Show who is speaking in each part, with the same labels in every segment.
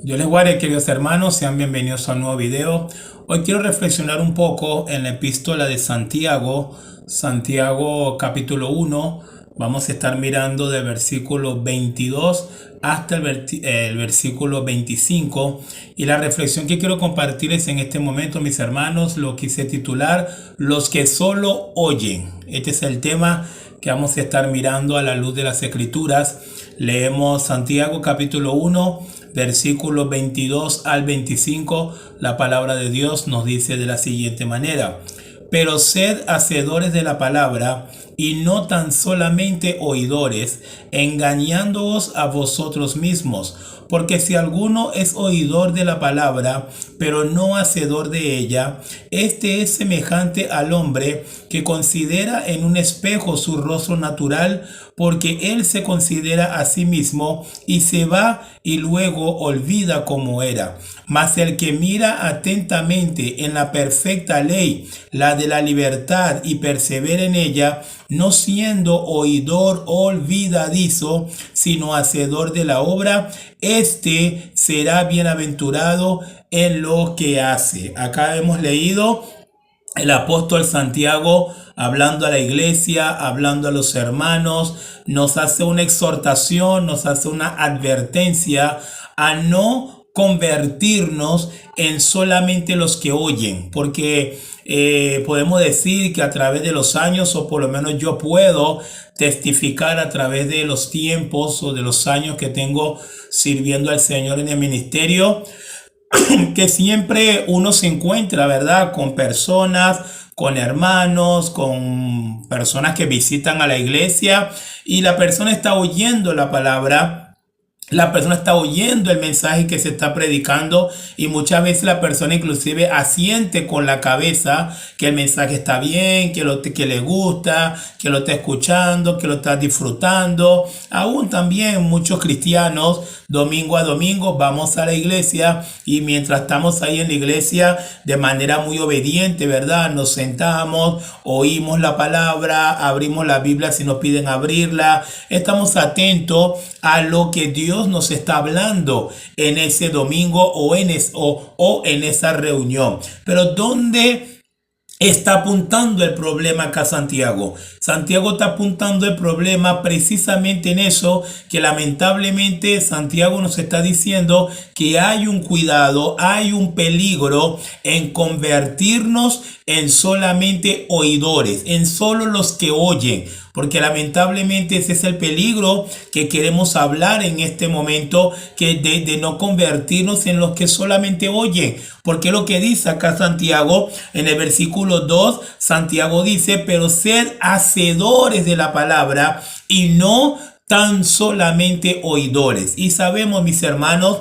Speaker 1: Dios les guarde, queridos hermanos, sean bienvenidos a un nuevo video. Hoy quiero reflexionar un poco en la epístola de Santiago, Santiago capítulo 1. Vamos a estar mirando del versículo 22 hasta el versículo 25. Y la reflexión que quiero compartirles en este momento, mis hermanos, lo quise titular Los que solo oyen. Este es el tema que vamos a estar mirando a la luz de las Escrituras. Leemos Santiago capítulo 1, versículos 22 al 25. La palabra de Dios nos dice de la siguiente manera: pero sed hacedores de la palabra y no tan solamente oidores, engañándoos a vosotros mismos. Porque si alguno es oidor de la palabra, pero no hacedor de ella, este es semejante al hombre que considera en un espejo su rostro natural, porque él se considera a sí mismo y se va y luego olvida cómo era. Mas el que mira atentamente en la perfecta ley, la de la libertad, y persevera en ella, no siendo oidor olvidadizo, sino hacedor de la obra, este será bienaventurado en lo que hace. Acá hemos leído el apóstol Santiago hablando a la iglesia, hablando a los hermanos, nos hace una exhortación, nos hace una advertencia a no convertirnos en solamente los que oyen, porque podemos decir que a través de los años, o por lo menos yo puedo testificar a través de los tiempos o de los años que tengo sirviendo al Señor en el ministerio, que siempre uno se encuentra, ¿verdad?, con personas, con hermanos, con personas que visitan a la iglesia, y la persona está oyendo la palabra. La persona está oyendo el mensaje que se está predicando, y muchas veces la persona inclusive asiente con la cabeza que el mensaje está bien, que le gusta, que lo está escuchando, que lo está disfrutando. Aún también muchos cristianos, domingo a domingo, vamos a la iglesia, y mientras estamos ahí en la iglesia, de manera muy obediente, ¿verdad?, nos sentamos, oímos la palabra, abrimos la Biblia si nos piden abrirla, estamos atentos a lo que Dios nos está hablando en ese domingo o en esa reunión. Pero ¿dónde está apuntando el problema acá Santiago? Santiago está apuntando el problema precisamente en eso, que lamentablemente Santiago nos está diciendo que hay un cuidado, hay un peligro en convertirnos en solamente oidores, en solo los que oyen. Porque lamentablemente ese es el peligro que queremos hablar en este momento, que de no convertirnos en los que solamente oyen. Porque lo que dice acá Santiago en el versículo 2, Santiago dice: pero sed hacedores de la palabra y no tan solamente oidores. Y sabemos, mis hermanos,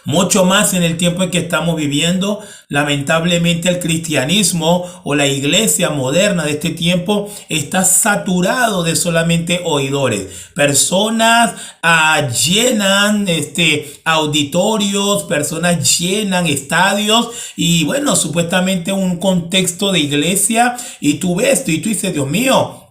Speaker 1: mucho más en el tiempo en que estamos viviendo, lamentablemente el cristianismo o la iglesia moderna de este tiempo está saturado de solamente oidores. Personas llenan auditorios, personas llenan estadios, y bueno, supuestamente un contexto de iglesia, y tú ves y tú dices: Dios mío,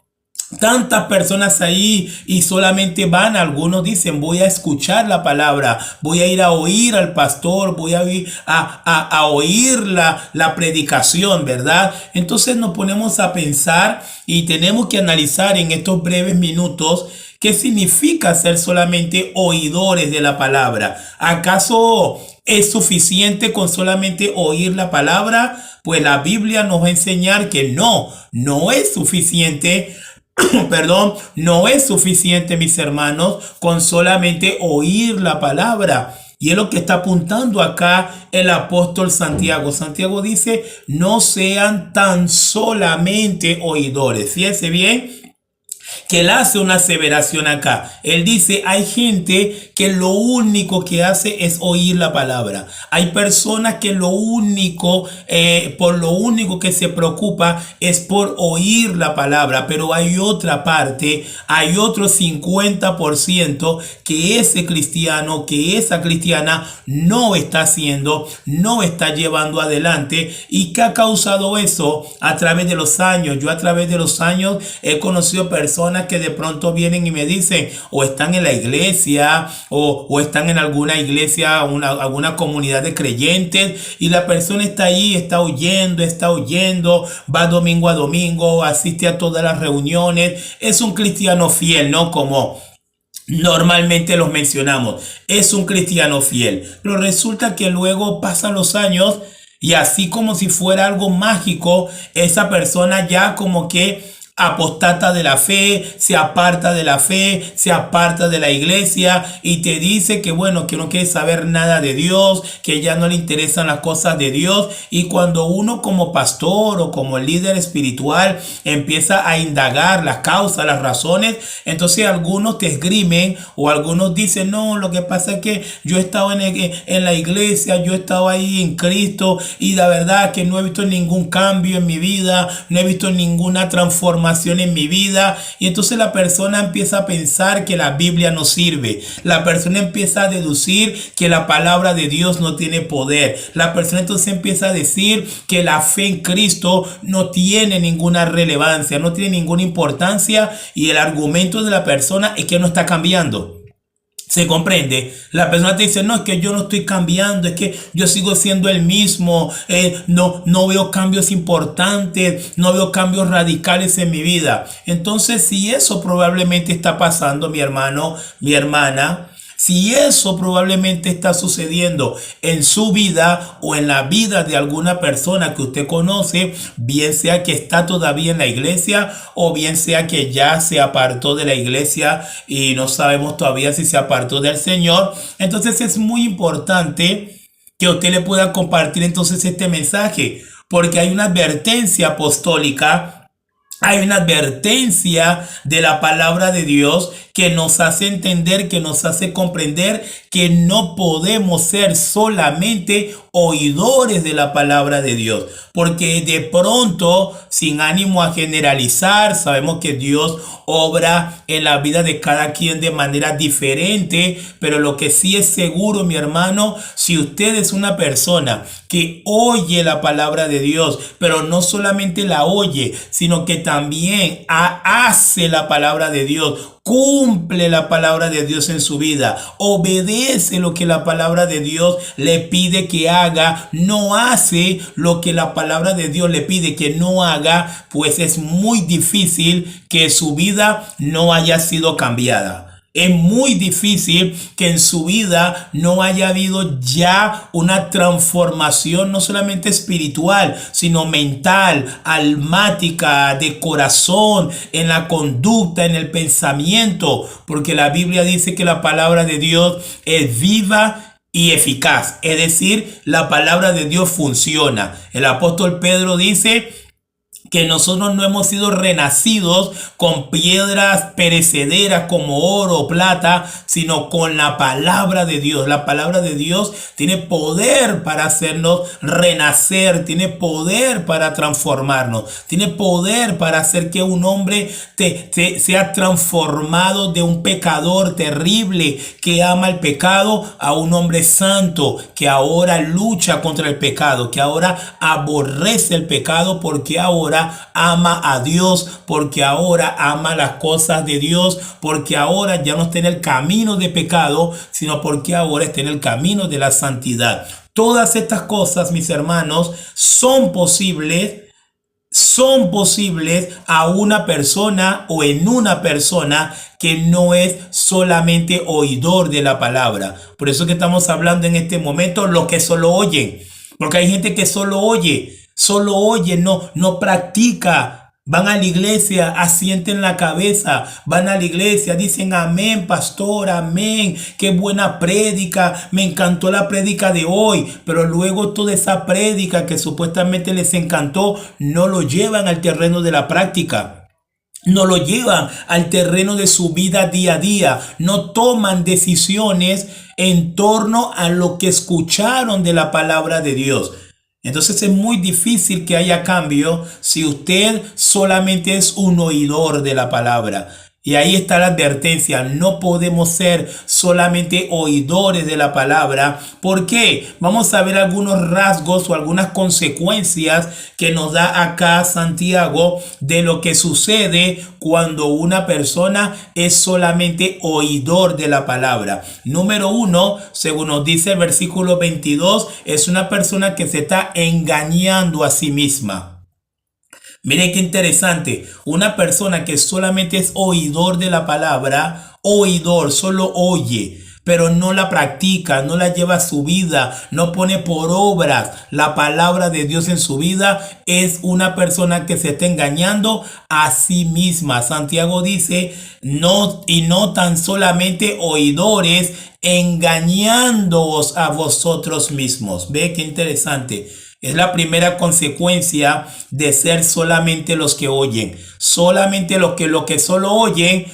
Speaker 1: tantas personas ahí, y solamente van, algunos dicen: voy a escuchar la palabra, voy a ir a oír al pastor, voy a ir a oír la predicación, ¿verdad? Entonces nos ponemos a pensar y tenemos que analizar en estos breves minutos qué significa ser solamente oidores de la palabra. ¿Acaso es suficiente con solamente oír la palabra? Pues la Biblia nos va a enseñar que no es suficiente. Perdón, no es suficiente, mis hermanos, con solamente oír la palabra. Y es lo que está apuntando acá el apóstol Santiago. Santiago dice: no sean tan solamente oidores. Fíjense bien que él hace una aseveración acá. Él dice: hay gente que lo único que hace es oír la palabra. Hay personas que por lo único que se preocupa es por oír la palabra. Pero hay otra parte, hay otro 50% que ese cristiano, que esa cristiana no está haciendo, no está llevando adelante. ¿Y qué ha causado eso? A través de los años. Yo a través de los años he conocido personas personas que de pronto vienen y me dicen, o están en la iglesia, o están en alguna iglesia, alguna comunidad de creyentes, y la persona está ahí, está oyendo, va domingo a domingo, asiste a todas las reuniones, es un cristiano fiel, ¿no? Como normalmente los mencionamos, es un cristiano fiel, pero resulta que luego pasan los años y así como si fuera algo mágico, esa persona ya como que apostata de la fe, se aparta de la fe, se aparta de la iglesia y te dice que bueno, que no quiere saber nada de Dios, que ya no le interesan las cosas de Dios. Y cuando uno como pastor o como líder espiritual empieza a indagar las causas, las razones, entonces algunos te esgrimen o algunos dicen, no, lo que pasa es que yo he estado en la iglesia, yo he estado ahí en Cristo y la verdad que no he visto ningún cambio en mi vida, no he visto ninguna transformación en mi vida. Y entonces la persona empieza a pensar que la Biblia no sirve, la persona empieza a deducir que la palabra de Dios no tiene poder, la persona entonces empieza a decir que la fe en Cristo no tiene ninguna relevancia, no tiene ninguna importancia, y el argumento de la persona es que no está cambiando. ¿Se comprende? La persona te dice, no, es que yo no estoy cambiando, es que yo sigo siendo el mismo, no veo cambios importantes, no veo cambios radicales en mi vida. Entonces, si eso probablemente está pasando, mi hermano, mi hermana, si eso probablemente está sucediendo en su vida o en la vida de alguna persona que usted conoce, bien sea que está todavía en la iglesia o bien sea que ya se apartó de la iglesia y no sabemos todavía si se apartó del Señor, entonces es muy importante que usted le pueda compartir entonces este mensaje, porque hay una advertencia apostólica, hay una advertencia de la palabra de Dios que nos hace entender, que nos hace comprender que no podemos ser solamente oidores de la palabra de Dios. Porque de pronto, sin ánimo a generalizar, sabemos que Dios obra en la vida de cada quien de manera diferente, pero lo que sí es seguro, mi hermano, si usted es una persona que oye la palabra de Dios, pero no solamente la oye, sino que también hace la palabra de Dios, cumple la palabra de Dios en su vida, obedece lo que la palabra de Dios le pide que haga, no hace lo que la palabra de Dios le pide que no haga, pues es muy difícil que su vida no haya sido cambiada. Es muy difícil que en su vida no haya habido ya una transformación no solamente espiritual, sino mental, almática, de corazón, en la conducta, en el pensamiento, porque la Biblia dice que la palabra de Dios es viva y eficaz, es decir, la palabra de Dios funciona. El apóstol Pedro dice que nosotros no hemos sido renacidos con piedras perecederas como oro o plata, sino con la palabra de Dios. La palabra de Dios tiene poder para hacernos renacer, tiene poder para transformarnos, tiene poder para hacer que un hombre sea transformado de un pecador terrible que ama el pecado a un hombre santo que ahora lucha contra el pecado, que ahora aborrece el pecado porque ahora ama a Dios, porque ahora ama las cosas de Dios, porque ahora ya no está en el camino de pecado, sino porque ahora está en el camino de la santidad. Todas estas cosas, mis hermanos, son posibles a una persona o en una persona que no es solamente oidor de la palabra. Por eso que estamos hablando en este momento los que solo oyen, porque hay gente que solo oye, no practica. Van a la iglesia, asienten la cabeza, van a la iglesia, dicen amén, pastor, amén, qué buena prédica, me encantó la prédica de hoy, pero luego toda esa prédica que supuestamente les encantó, no lo llevan al terreno de la práctica. No lo llevan al terreno de su vida día a día, no toman decisiones en torno a lo que escucharon de la palabra de Dios. Entonces es muy difícil que haya cambio si usted solamente es un oidor de la palabra. Y ahí está la advertencia. No podemos ser solamente oidores de la palabra. ¿Por qué? Vamos a ver algunos rasgos o algunas consecuencias que nos da acá Santiago de lo que sucede cuando una persona es solamente oidor de la palabra. Número uno, según nos dice el versículo 22, es una persona que se está engañando a sí misma. Miren qué interesante, una persona que solamente es oidor de la palabra, oidor, solo oye, pero no la practica, no la lleva a su vida, no pone por obras la palabra de Dios en su vida, es una persona que se está engañando a sí misma. Santiago dice, no, y no tan solamente oidores, engañándoos a vosotros mismos. Ve qué interesante. Es la primera consecuencia de ser solamente los que oyen. Solamente los que solo oyen,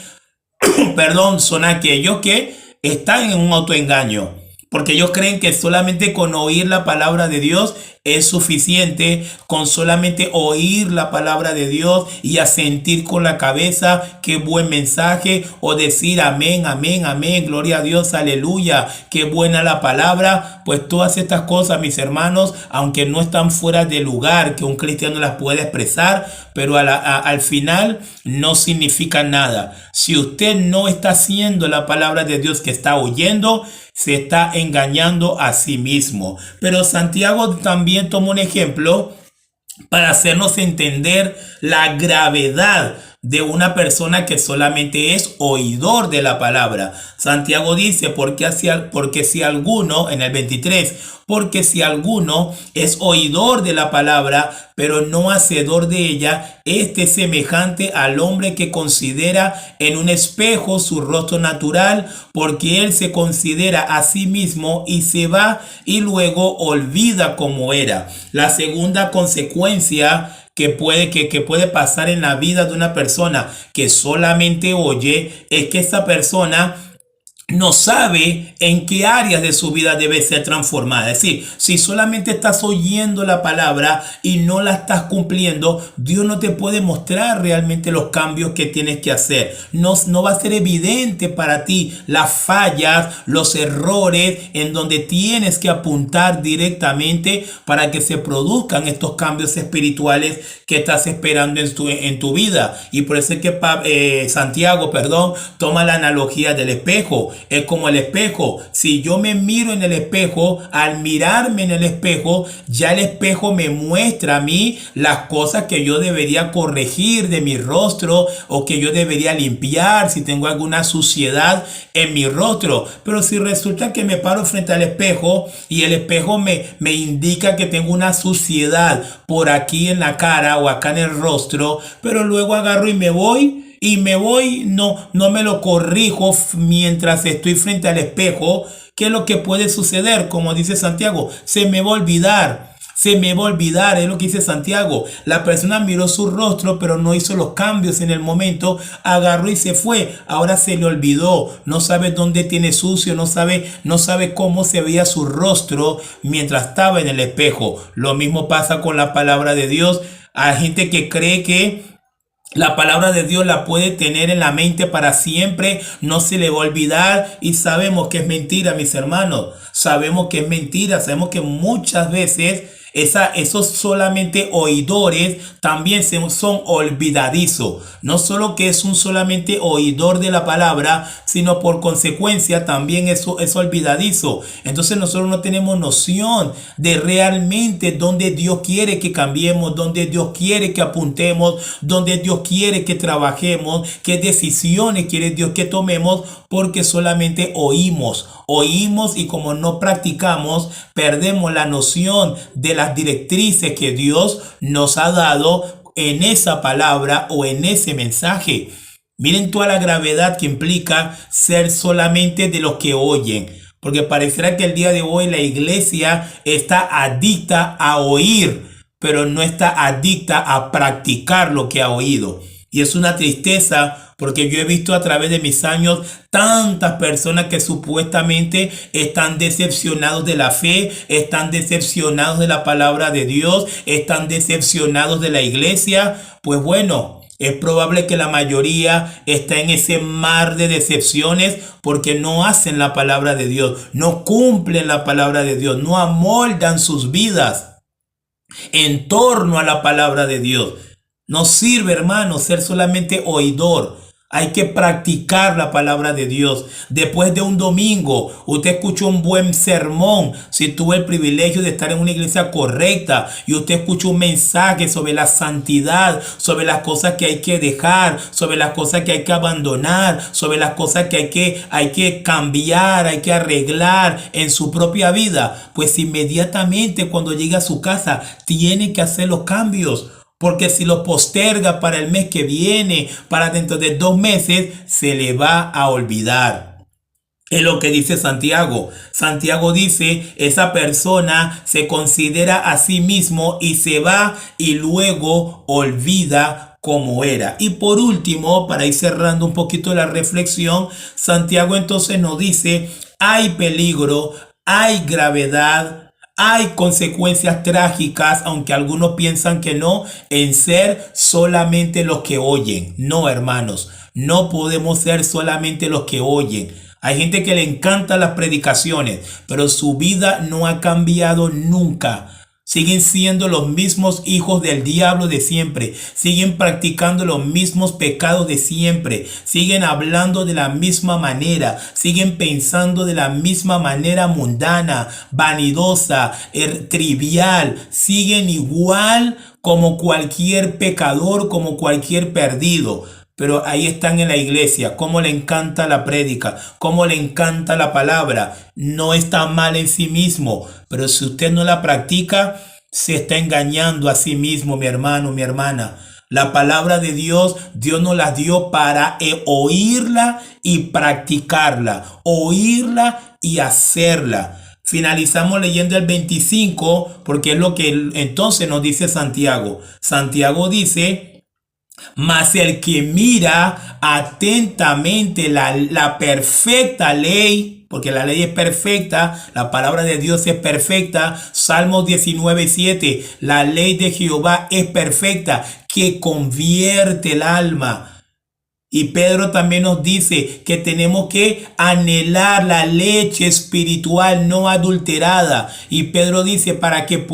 Speaker 1: perdón, son aquellos que están en un autoengaño. Porque ellos creen que solamente con oír la palabra de Dios es suficiente, con solamente oír la palabra de Dios y asentir con la cabeza qué buen mensaje, o decir amén, amén, amén, gloria a Dios, aleluya, qué buena la palabra. Pues todas estas cosas, mis hermanos, aunque no están fuera de lugar que un cristiano las pueda expresar, pero al final no significa nada. Si usted no está haciendo la palabra de Dios que está oyendo, se está engañando a sí mismo. Pero Santiago también toma un ejemplo para hacernos entender la gravedad de una persona que solamente es oidor de la palabra. Santiago dice, porque si alguno, en el 23, porque si alguno es oidor de la palabra, pero no hacedor de ella, este es semejante al hombre que considera en un espejo su rostro natural, porque él se considera a sí mismo y se va y luego olvida cómo era. La segunda consecuencia que puede pasar en la vida de una persona que solamente oye es que esa persona no sabe en qué áreas de su vida debe ser transformada. Es decir, si solamente estás oyendo la palabra y no la estás cumpliendo, Dios no te puede mostrar realmente los cambios que tienes que hacer. No va a ser evidente para ti las fallas, los errores en donde tienes que apuntar directamente para que se produzcan estos cambios espirituales que estás esperando en tu vida. Y por eso es que Santiago, toma la analogía del espejo. Es como el espejo. Si yo me miro en el espejo, al mirarme en el espejo, ya el espejo me muestra a mí las cosas que yo debería corregir de mi rostro, o que yo debería limpiar si tengo alguna suciedad en mi rostro. Pero si resulta que me paro frente al espejo y el espejo me indica que tengo una suciedad por aquí en la cara o acá en el rostro, pero luego agarro y me voy, no me lo corrijo mientras estoy frente al espejo, ¿qué es lo que puede suceder? Como dice Santiago, se me va a olvidar. Es lo que dice Santiago. La persona miró su rostro, pero no hizo los cambios en el momento, agarró y se fue. Ahora se le olvidó, no sabe dónde tiene sucio, no sabe cómo se veía su rostro mientras estaba en el espejo. Lo mismo pasa con la palabra de Dios. Hay gente que cree que la palabra de Dios la puede tener en la mente para siempre, no se le va a olvidar, y sabemos que es mentira, mis hermanos. Sabemos que es mentira, sabemos que muchas veces esos solamente oidores también son olvidadizos. No solo que es un solamente oidor de la palabra, sino por consecuencia también eso es olvidadizo. Entonces nosotros no tenemos noción de realmente dónde Dios quiere que cambiemos, dónde Dios quiere que apuntemos, dónde Dios quiere que trabajemos, qué decisiones quiere Dios que tomemos, porque solamente oímos, y como no practicamos, perdemos la noción de las directrices que Dios nos ha dado en esa palabra o en ese mensaje. Miren toda la gravedad que implica ser solamente de los que oyen, porque parecerá que el día de hoy la iglesia está adicta a oír, pero no está adicta a practicar lo que ha oído. Y es una tristeza, porque yo he visto a través de mis años tantas personas que supuestamente están decepcionados de la fe, están decepcionados de la palabra de Dios, están decepcionados de la iglesia. Pues bueno, Es probable que la mayoría está en ese mar de decepciones porque no hacen la palabra de Dios, no cumplen la palabra de Dios, no amoldan sus vidas en torno a la palabra de Dios. No sirve, hermano, ser solamente oidor. Hay que practicar la palabra de Dios. Después de un domingo, usted escuchó un buen sermón. Si tuvo el privilegio de estar en una iglesia correcta y usted escuchó un mensaje sobre la santidad, sobre las cosas que hay que dejar, sobre las cosas que hay que abandonar, sobre las cosas que hay que cambiar, hay que arreglar en su propia vida, pues inmediatamente cuando llegue a su casa tiene que hacer los cambios. Porque si lo posterga para el mes que viene, para dentro de 2 meses, se le va a olvidar. Es lo que dice Santiago. Santiago dice, esa persona se considera a sí mismo y se va y luego olvida como era. Y por último, para ir cerrando un poquito la reflexión, Santiago entonces nos dice, hay peligro, hay gravedad, hay consecuencias trágicas, aunque algunos piensan que no, en ser solamente los que oyen. No, hermanos, no podemos ser solamente los que oyen. Hay gente que le encantan las predicaciones, pero su vida no ha cambiado nunca. Siguen siendo los mismos hijos del diablo de siempre. Siguen practicando los mismos pecados de siempre. Siguen hablando de la misma manera. Siguen pensando de la misma manera mundana, vanidosa, trivial. Siguen igual como cualquier pecador, como cualquier perdido. Pero ahí están en la iglesia, cómo le encanta la prédica, cómo le encanta la palabra. No está mal en sí mismo, pero si usted no la practica, se está engañando a sí mismo, mi hermano, mi hermana. La palabra de Dios, Dios nos la dio para oírla y practicarla, oírla y hacerla. Finalizamos leyendo el 25, porque es lo que entonces nos dice Santiago. Santiago dice, mas el que mira atentamente la perfecta ley, porque la ley es perfecta, la palabra de Dios es perfecta. Salmos 19:7, la ley de Jehová es perfecta, que convierte el alma. Y Pedro también nos dice que tenemos que anhelar la leche espiritual no adulterada. Y Pedro dice para que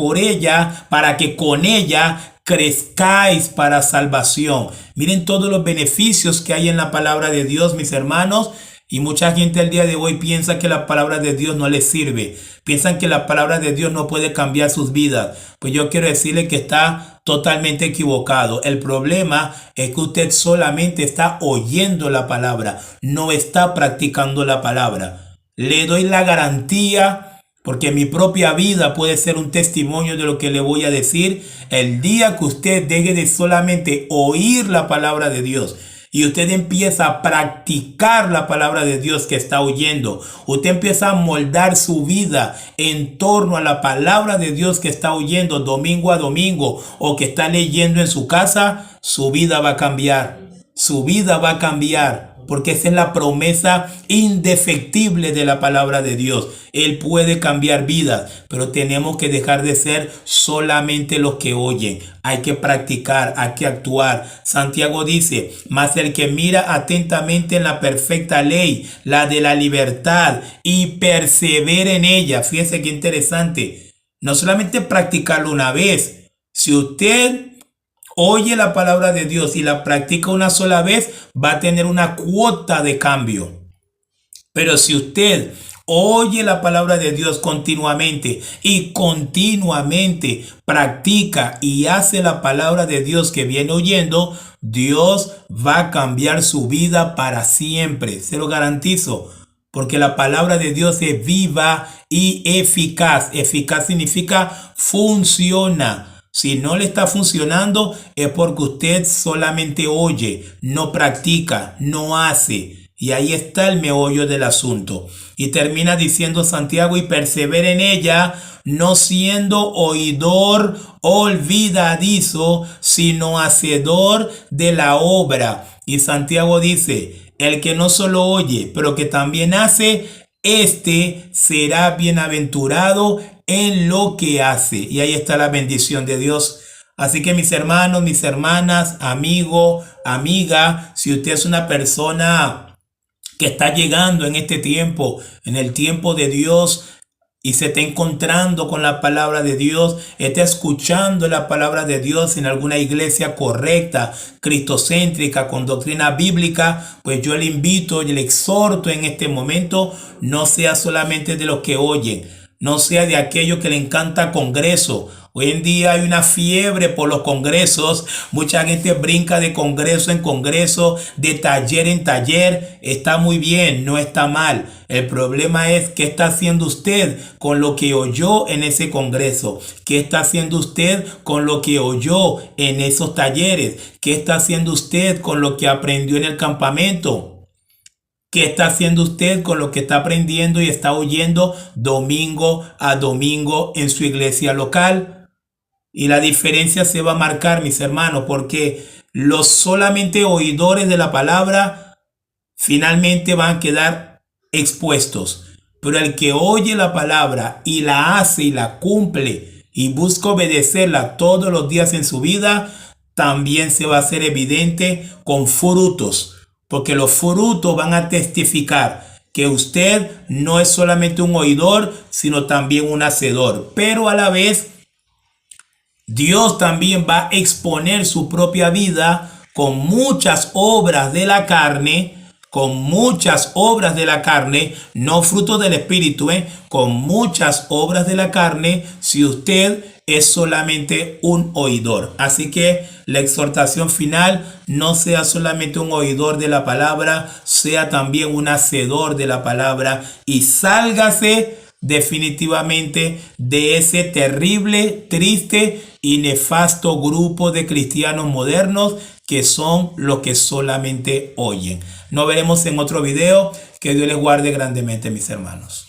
Speaker 1: con ella crezcáis para salvación. Miren todos los beneficios que hay en la palabra de Dios, mis hermanos. Y mucha gente al día de hoy piensa que la palabra de Dios no les sirve. Piensan que la palabra de Dios no puede cambiar sus vidas. Pues yo quiero decirle que está totalmente equivocado. El problema es que usted solamente está oyendo la palabra, no está practicando la palabra. Le doy la garantía, porque mi propia vida puede ser un testimonio de lo que le voy a decir. El día que usted deje de solamente oír la palabra de Dios y usted empieza a practicar la palabra de Dios que está oyendo, usted empieza a moldar su vida en torno a la palabra de Dios que está oyendo domingo a domingo o que está leyendo en su casa, su vida va a cambiar. Su vida va a cambiar. Porque esa es la promesa indefectible de la palabra de Dios. Él puede cambiar vidas, pero tenemos que dejar de ser solamente los que oyen. Hay que practicar, hay que actuar. Santiago dice, mas el que mira atentamente en la perfecta ley, la de la libertad, y persevera en ella. Fíjense qué interesante. No solamente practicarlo una vez. Si usted oye la palabra de Dios y la practica una sola vez, va a tener una cuota de cambio. Pero si usted oye la palabra de Dios continuamente y continuamente practica y hace la palabra de Dios que viene oyendo, Dios va a cambiar su vida para siempre. Se lo garantizo. Porque la palabra de Dios es viva y eficaz. Eficaz significa funciona. Si no le está funcionando es porque usted solamente oye, no practica, no hace. Y ahí está el meollo del asunto. Y termina diciendo Santiago, y persevera en ella, no siendo oidor olvidadizo, sino hacedor de la obra. Y Santiago dice, el que no solo oye, pero que también hace, este será bienaventurado en lo que hace. Y ahí está la bendición de Dios. Así que mis hermanos, mis hermanas, amigo, amiga, si usted es una persona que está llegando en este tiempo, en el tiempo de Dios, y se está encontrando con la palabra de Dios, está escuchando la palabra de Dios en alguna iglesia correcta, cristocéntrica, con doctrina bíblica, pues yo le invito y le exhorto en este momento, no sea solamente de los que oyen, no sea de aquellos que le encanta congreso. Hoy en día hay una fiebre por los congresos. Mucha gente brinca de congreso en congreso, de taller en taller. Está muy bien, no está mal. El problema es qué está haciendo usted con lo que oyó en ese congreso. ¿Qué está haciendo usted con lo que oyó en esos talleres? ¿Qué está haciendo usted con lo que aprendió en el campamento? ¿Qué está haciendo usted con lo que está aprendiendo y está oyendo domingo a domingo en su iglesia local? Y la diferencia se va a marcar, mis hermanos, porque los solamente oidores de la palabra finalmente van a quedar expuestos. Pero el que oye la palabra y la hace y la cumple y busca obedecerla todos los días en su vida, también se va a hacer evidente con frutos. Porque los frutos van a testificar que usted no es solamente un oidor, sino también un hacedor. Pero a la vez, Dios también va a exponer su propia vida con muchas obras de la carne, no fruto del Espíritu, con muchas obras de la carne, si usted es solamente un oidor. Así que la exhortación final, no sea solamente un oidor de la palabra, sea también un hacedor de la palabra y sálgase definitivamente de ese terrible, triste y nefasto grupo de cristianos modernos que son los que solamente oyen. Nos veremos en otro video. Que Dios les guarde grandemente, mis hermanos.